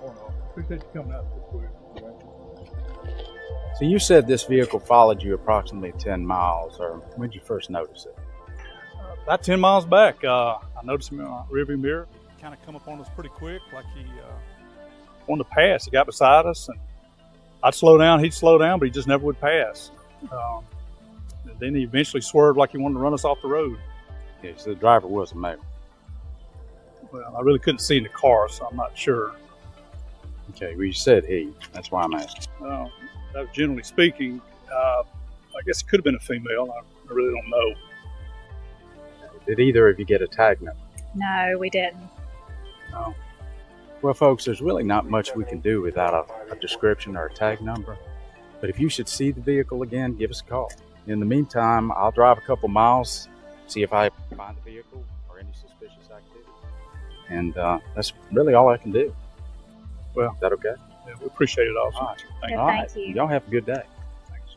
Well, appreciate you coming out this week. So you said this vehicle followed you approximately 10 miles, or when did you first notice it? About 10 miles back, I noticed him in my rearview mirror. He kind of come up on us pretty quick, like he wanted to pass. He got beside us, and I'd slow down, he'd slow down, but he just never would pass. And then he eventually swerved like he wanted to run us off the road. Yeah, so the driver was a male. Well, I really couldn't see in the car, so I'm not sure. Okay, well you said he. That's why I'm asking. That was generally speaking. I guess it could have been a female. I really don't know. Did either of you get a tag number? No, we didn't. No. Well, folks, there's really not much we can do without a description or a tag number. But if you should see the vehicle again, give us a call. In the meantime, I'll drive a couple miles, see if I find the vehicle or any suspicious activity. And that's really all I can do. Well, is that okay? Yeah, we appreciate it also. All right. Thank you. Y'all have a good day. Thanks.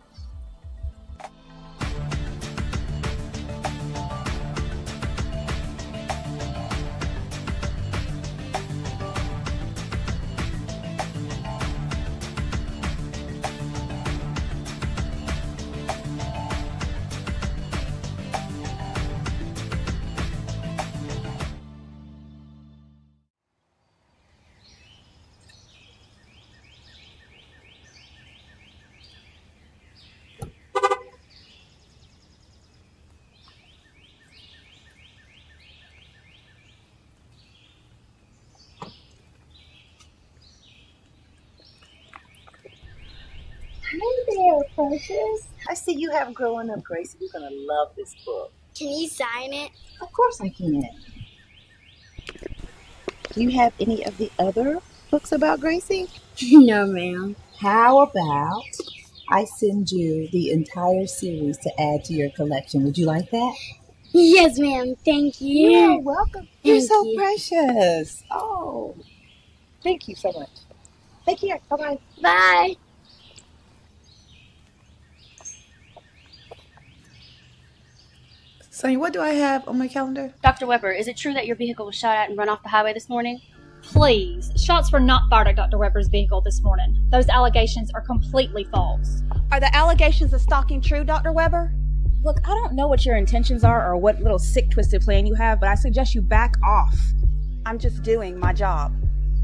Hey there, precious. I see you have Growing Up, Gracie. You're going to love this book. Can you sign it? Of course I can. Do you have any of the other books about Gracie? No, ma'am. How about I send you the entire series to add to your collection? Would you like that? Yes, ma'am. Thank you. You're welcome. You're Thank so you. precious. Oh, thank you so much. Take care. Bye-bye. Bye. Sonia, what do I have on my calendar? Dr. Weber, is it true that your vehicle was shot at and run off the highway this morning? Please. Shots were not fired at Dr. Weber's vehicle this morning. Those allegations are completely false. Are the allegations of stalking true, Dr. Weber? Look, I don't know what your intentions are or what little sick, twisted plan you have, but I suggest you back off. I'm just doing my job.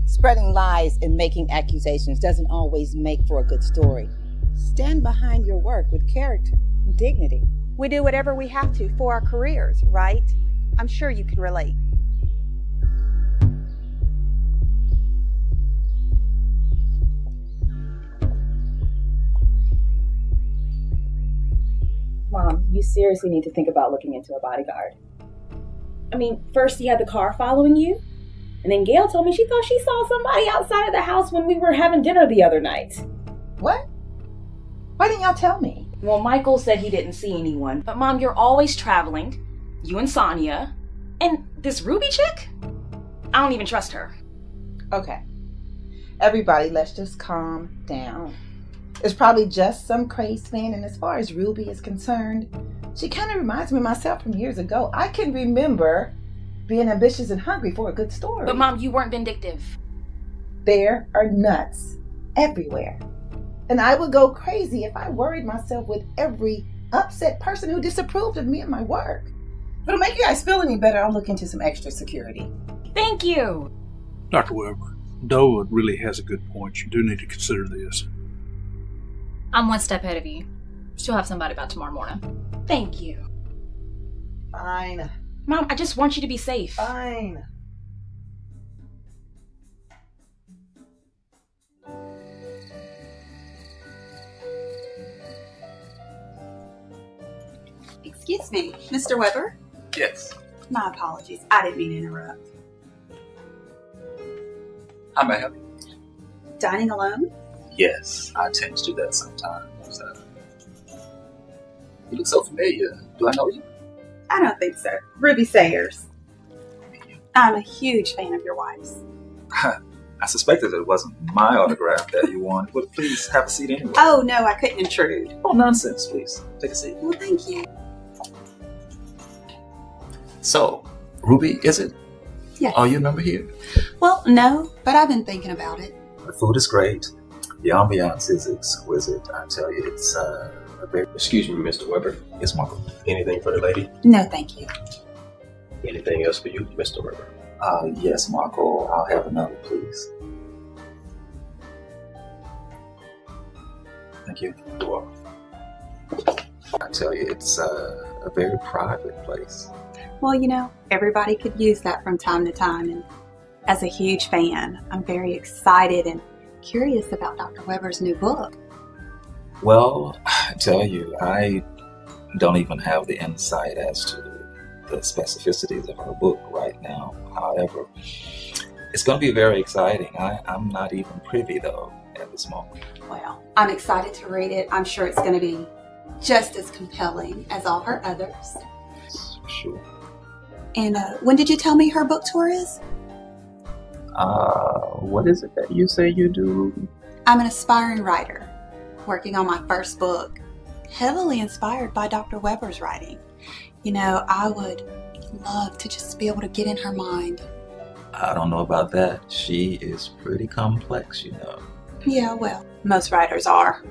Spreading lies and making accusations doesn't always make for a good story. Stand behind your work with character and dignity. We do whatever we have to for our careers, right? I'm sure you can relate. Mom, you seriously need to think about looking into a bodyguard. I mean, first he had the car following you, and then Gail told me she thought she saw somebody outside of the house when we were having dinner the other night. What? Why didn't y'all tell me? Well, Michael said he didn't see anyone. But Mom, you're always traveling. You and Sonia. And this Ruby chick? I don't even trust her. Okay. Everybody, let's just calm down. It's probably just some crazed fan, and as far as Ruby is concerned, she kind of reminds me of myself from years ago. I can remember being ambitious and hungry for a good story. But Mom, you weren't vindictive. There are nuts everywhere. And I would go crazy if I worried myself with every upset person who disapproved of me and my work. If it'll make you guys feel any better, I'll look into some extra security. Thank you. Dr. Weber, Doe really has a good point. You do need to consider this. I'm one step ahead of you. She'll have somebody by tomorrow morning. Thank you. Fine. Mom, I just want you to be safe. Fine. Excuse me, Mr. Weber? Yes. My apologies. I didn't mean to interrupt. How may I help you? Dining alone? Yes, I tend to do that sometimes. You look so familiar. Do I know you? I don't think so. Ruby Sayers. I'm a huge fan of your wife's. I suspected it wasn't my autograph that you wanted, but please have a seat anyway. Oh, no, I couldn't intrude. Oh, nonsense, please. Take a seat. Well, thank you. So, Ruby, is it? Yes. Are you a member here? Well, no, but I've been thinking about it. The food is great. The ambiance is exquisite. I tell you, it's a very... Excuse me, Mr. Weber. Yes, Marco. Anything for the lady? No, thank you. Anything else for you, Mr. Weber? Yes, Marco. I'll have another, please. Thank you. You're welcome. I tell you, it's a very private place. Well, you know, everybody could use that from time to time. And as a huge fan, I'm very excited and curious about Dr. Weber's new book. Well, I tell you, I don't even have the insight as to the specificities of her book right now. However, it's going to be very exciting. I'm not even privy, though, at this moment. Well, I'm excited to read it. I'm sure it's going to be just as compelling as all her others. For sure. And when did you tell me her book tour is? What is it that you say you do, Ruby? I'm an aspiring writer, working on my first book, heavily inspired by Dr. Weber's writing. You know, I would love to just be able to get in her mind. I don't know about that. She is pretty complex, you know. Yeah, well, most writers are.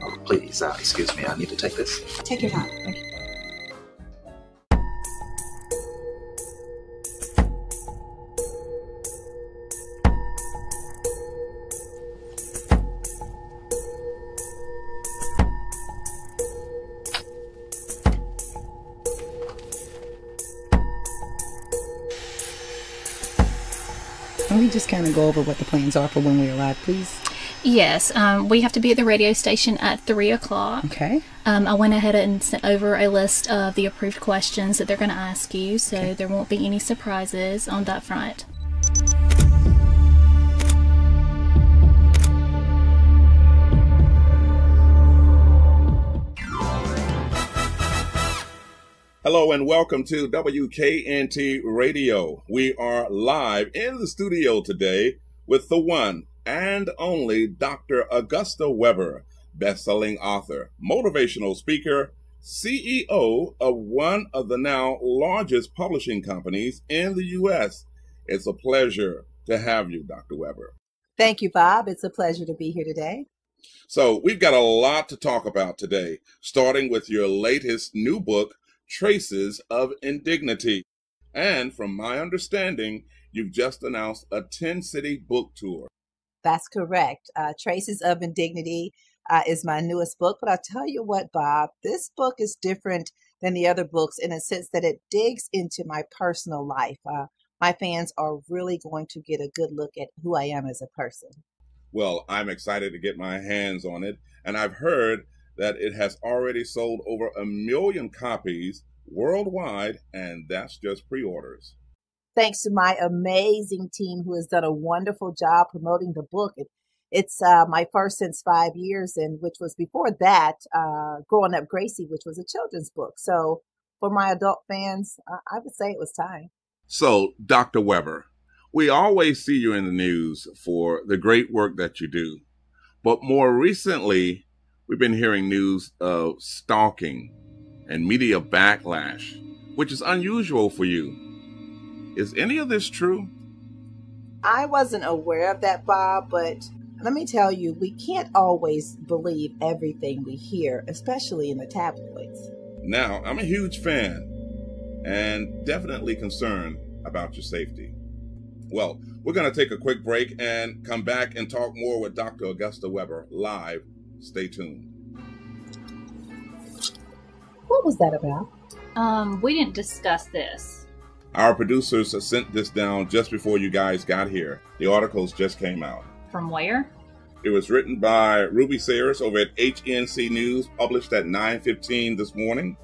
Oh, please, excuse me. I need to take this. Take your time. Thank you. Can we just kind of go over what the plans are for when we arrive, please? Yes, we have to be at the radio station at 3 o'clock. Okay. I went ahead and sent over a list of the approved questions that they're going to ask you, so there won't be any surprises on that front. Hello and welcome to WKNT Radio. We are live in the studio today with the one and only Dr. Augusta Weber, best-selling author, motivational speaker, CEO of one of the now largest publishing companies in the U.S. It's a pleasure to have you, Dr. Weber. Thank you, Bob. It's a pleasure to be here today. So we've got a lot to talk about today, starting with your latest new book, Traces of Indignity. And from my understanding, you've just announced a 10-city book tour. That's correct. Traces of Indignity is my newest book. But I'll tell you what, Bob, this book is different than the other books in a sense that it digs into my personal life. My fans are really going to get a good look at who I am as a person. Well, I'm excited to get my hands on it. And I've heard that it has already sold over 1 million copies worldwide, and that's just pre-orders. Thanks to my amazing team who has done a wonderful job promoting the book. It's my first since 5 years, and which was before that, Growing Up Gracie, which was a children's book. So for my adult fans, I would say it was time. So, Dr. Weber, we always see you in the news for the great work that you do. But more recently, we've been hearing news of stalking and media backlash, which is unusual for you. Is any of this true? I wasn't aware of that, Bob, but let me tell you, we can't always believe everything we hear, especially in the tabloids. Now, I'm a huge fan and definitely concerned about your safety. Well, we're going to take a quick break and come back and talk more with Dr. Augusta Weber live. Stay tuned. What was that about? We didn't discuss this. Our producers sent this down just before you guys got here. The articles just came out. From where? It was written by Ruby Sayers over at HNC News, published at 9:15 this morning.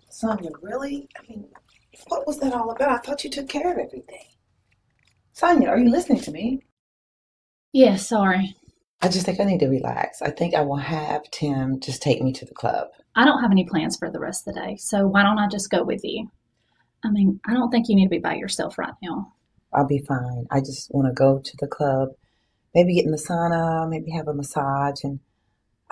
Sonia, really? I mean, what was that all about? I thought you took care of everything. Sonia, are you listening to me? Yeah, sorry. I just think I need to relax. I think I will have Tim just take me to the club. I don't have any plans for the rest of the day, so why don't I just go with you? I mean, I don't think you need to be by yourself right now. I'll be fine. I just want to go to the club, maybe get in the sauna, maybe have a massage, and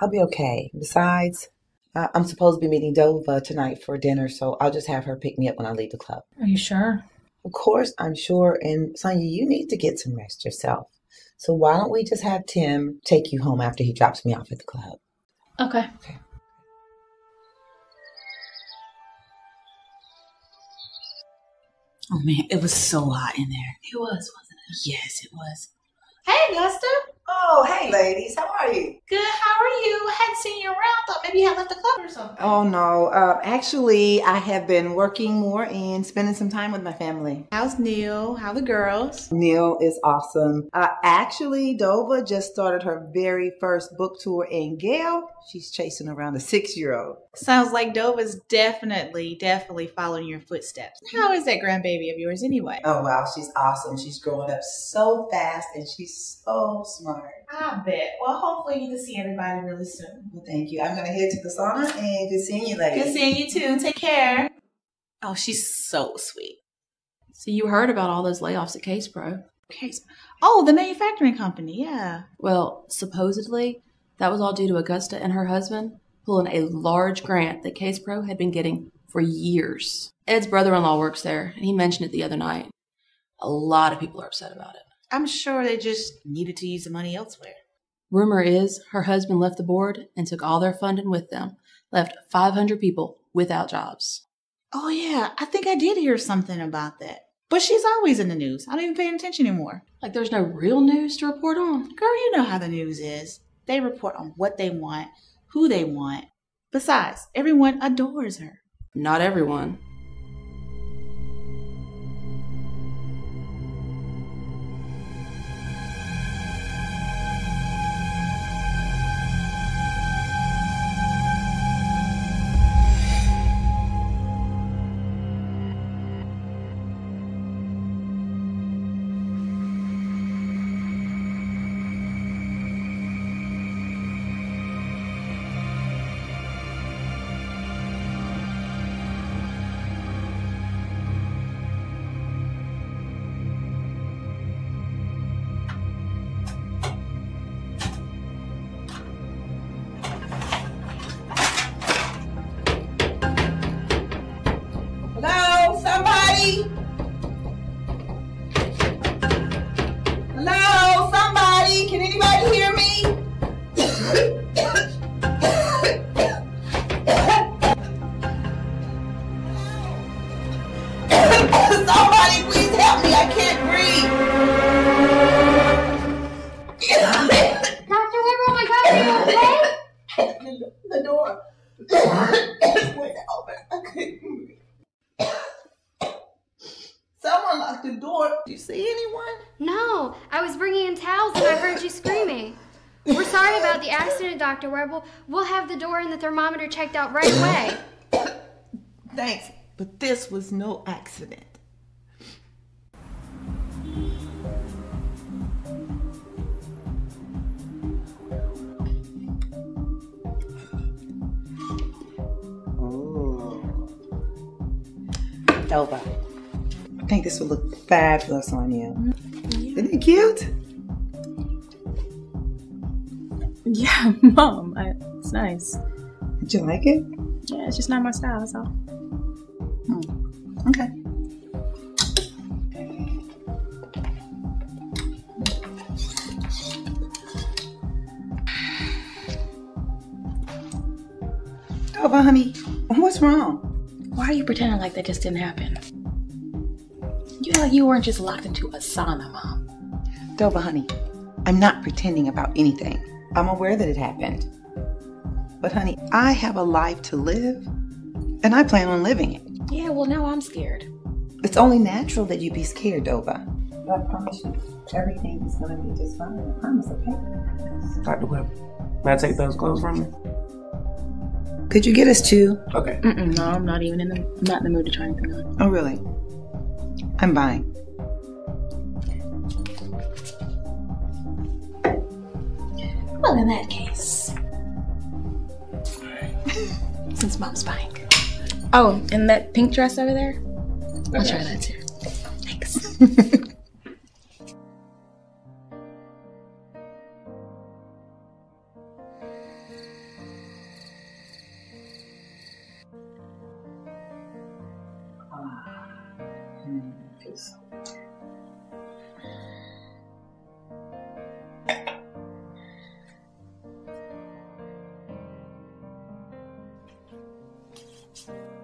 I'll be okay. Besides, I'm supposed to be meeting Dova tonight for dinner, so I'll just have her pick me up when I leave the club. Are you sure? Of course, I'm sure. And Sonia, you need to get some rest yourself. So why don't we just have Tim take you home after he drops me off at the club? Okay. Oh man, it was so hot in there. It was, wasn't it? Yes, it was. Hey, Augusta. Oh, hey, ladies. How are you? Good, how are you? Hadn't seen you around. Thought maybe you had left the club or something. Oh, no. Actually, I have been working more and spending some time with my family. How's Neil? How the girls? Neil is awesome. Actually, Dova just started her very first book tour, and Gail, she's chasing around a 6-year-old. Sounds like Dova's definitely following your footsteps. How is that grandbaby of yours anyway? Oh, wow. She's awesome. She's growing up so fast, and she's so smart. I bet. Well, hopefully you can see everybody really soon. Well, thank you. I'm going to head to the sauna, and good seeing you, ladies. Good seeing you too. Take care. Oh, she's so sweet. So you heard about all those layoffs at Case Pro. Oh, the manufacturing company, yeah. Well, supposedly, that was all due to Augusta and her husband pulling a large grant that Case Pro had been getting for years. Ed's brother-in-law works there, and he mentioned it the other night. A lot of people are upset about it. I'm sure they just needed to use the money elsewhere. Rumor is her husband left the board and took all their funding with them, left 500 people without jobs. Oh, yeah, I think I did hear something about that. But she's always in the news. I don't even pay attention anymore. Like there's no real news to report on? Girl, you know how the news is. They report on what they want, who they want. Besides, everyone adores her. Not everyone. Hello, somebody? Hello, somebody? Can anybody hear me? Somebody, please help me. I can't breathe. Dr. Weber, oh my God, are you okay? The door. Wait, open. I couldn't breathe. Someone locked the door. Do you see anyone? No, I was bringing in towels and I heard you screaming. We're sorry about the accident, Dr. Weber. We'll have the door and the thermometer checked out right away. Thanks, but this was no accident. Dova, I think this would look fabulous on you. Isn't it cute? Yeah, Mom, it's nice. Did you like it? Yeah, it's just not my style, that's all. Okay. Dova, honey, what's wrong? Why are you pretending like that just didn't happen? You act like you weren't just locked into a sauna, Mom. Dova, honey, I'm not pretending about anything. I'm aware that it happened. But honey, I have a life to live, and I plan on living it. Yeah, well, now I'm scared. It's only natural that you be scared, Dova. But I promise you, everything is going to be just fine. I promise, okay? Dr. Webb, may I take those clothes from you? Could you get us two? Okay. No, I'm not in the mood to try anything on. Oh, really? I'm buying. Well, in that case, since Mom's buying. Oh, and that pink dress over there? I'll try that too. Thanks. you.